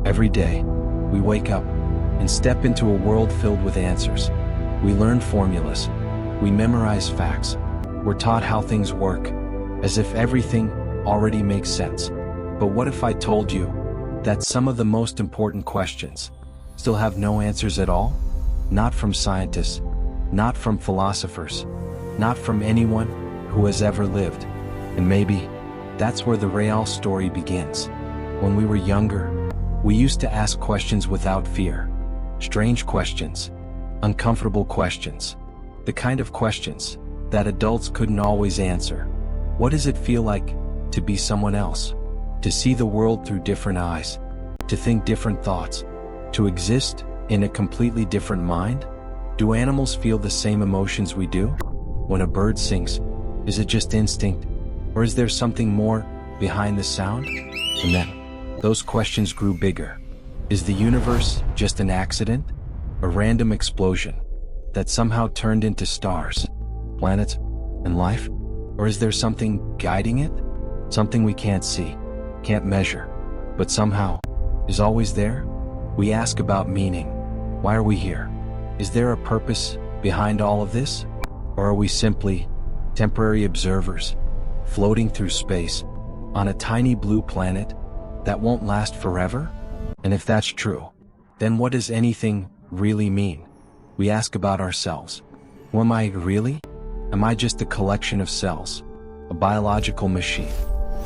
Every day, we wake up and step into a world filled with answers. We learn formulas. We memorize facts. We're taught how things work, as if everything already makes sense. But what if I told you that some of the most important questions still have no answers at all? Not from scientists, not from philosophers, not from anyone who has ever lived. And maybe that's where the Riddle story begins. When we were younger, we used to ask questions without fear. Strange questions, uncomfortable questions, the kind of questions that adults couldn't always answer. What does it feel like to be someone else? To see the world through different eyes? To think different thoughts? To exist in a completely different mind? Do animals feel the same emotions we do? When a bird sings, is it just instinct? Or is there something more behind the sound? And then, those questions grew bigger. Is the universe just an accident? A random explosion that somehow turned into stars, planets, and life? Or is there something guiding it? Something we can't see, can't measure, but somehow is always there? We ask about meaning. Why are we here? Is there a purpose behind all of this? Or are we simply temporary observers, floating through space on a tiny blue planet that won't last forever? And if that's true, then what does anything really mean? We ask about ourselves. Who am I really? Am I just a collection of cells, a biological machine,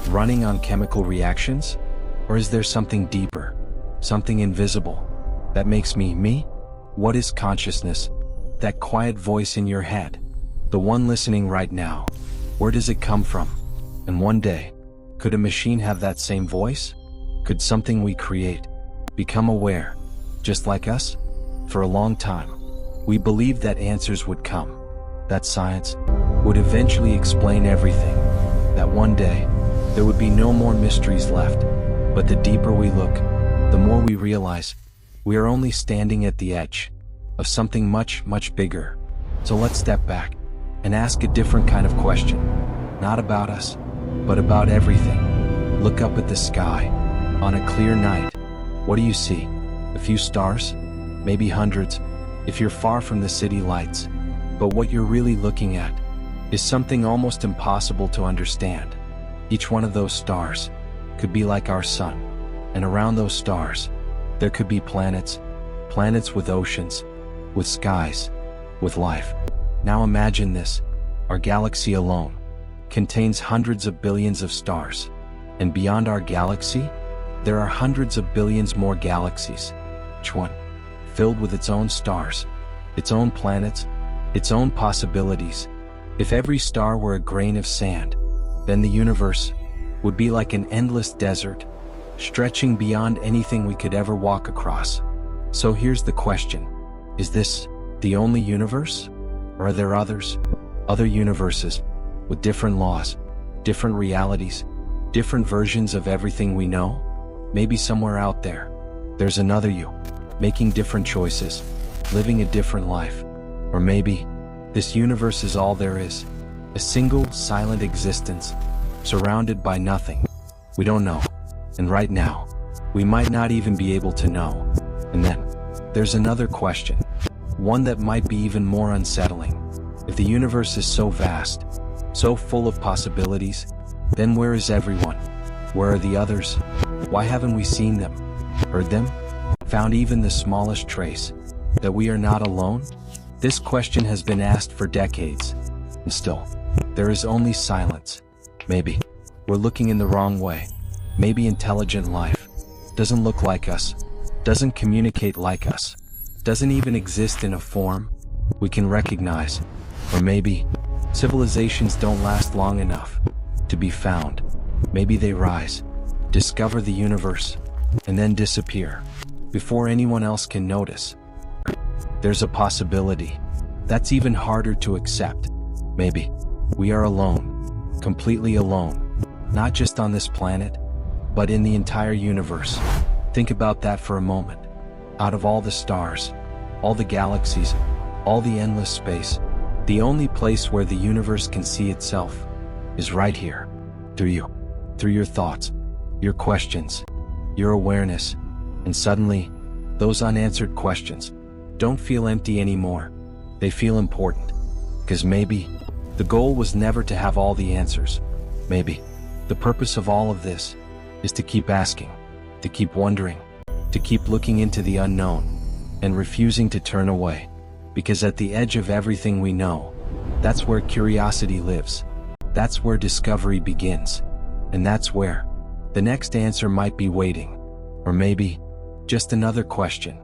running on chemical reactions? Or is there something deeper, something invisible, that makes me me? What is consciousness? That quiet voice in your head, the one listening right now. Where does it come from? And one day, could a machine have that same voice? Could something we create become aware, just like us? For a long time, we believed that answers would come, that science would eventually explain everything, that one day there would be no more mysteries left. But the deeper we look, the more we realize we are only standing at the edge of something much, much bigger. So let's step back and ask a different kind of question, not about us, but about everything. Look up at the sky on a clear night. What do you see? A few stars? Maybe hundreds, if you're far from the city lights. But what you're really looking at is something almost impossible to understand. Each one of those stars could be like our sun, and around those stars, there could be planets, planets with oceans, with skies, with life. Now imagine this, our galaxy alone contains hundreds of billions of stars, and beyond our galaxy, there are hundreds of billions more galaxies, each one filled with its own stars, its own planets, its own possibilities. If every star were a grain of sand, then the universe would be like an endless desert, stretching beyond anything we could ever walk across. So here's the question. Is this the only universe? Or are there others? Other universes with different laws, different realities, different versions of everything we know? Maybe somewhere out there, there's another you, making different choices, living a different life. Or maybe this universe is all there is, a single silent existence, surrounded by nothing. We don't know. And right now, we might not even be able to know. And then, there's another question, one that might be even more unsettling. If the universe is so vast, so full of possibilities, then where is everyone? Where are the others? Why haven't we seen them, heard them, found even the smallest trace that we are not alone? This question has been asked for decades, and still, there is only silence. Maybe we're looking in the wrong way. Maybe intelligent life doesn't look like us, doesn't communicate like us, doesn't even exist in a form we can recognize. Or maybe civilizations don't last long enough to be found. Maybe they rise, discover the universe, and then disappear before anyone else can notice. There's a possibility that's even harder to accept. Maybe we are alone, completely alone, not just on this planet, but in the entire universe. Think about that for a moment. Out of all the stars, all the galaxies, all the endless space, the only place where the universe can see itself is right here, through you, through your thoughts, your questions, your awareness, And suddenly, those unanswered questions don't feel empty anymore. They feel important. Because maybe the goal was never to have all the answers. Maybe the purpose of all of this is to keep asking, to keep wondering, to keep looking into the unknown and refusing to turn away. Because at the edge of everything we know, that's where curiosity lives. That's where discovery begins. And that's where the next answer might be waiting. Or maybe just another question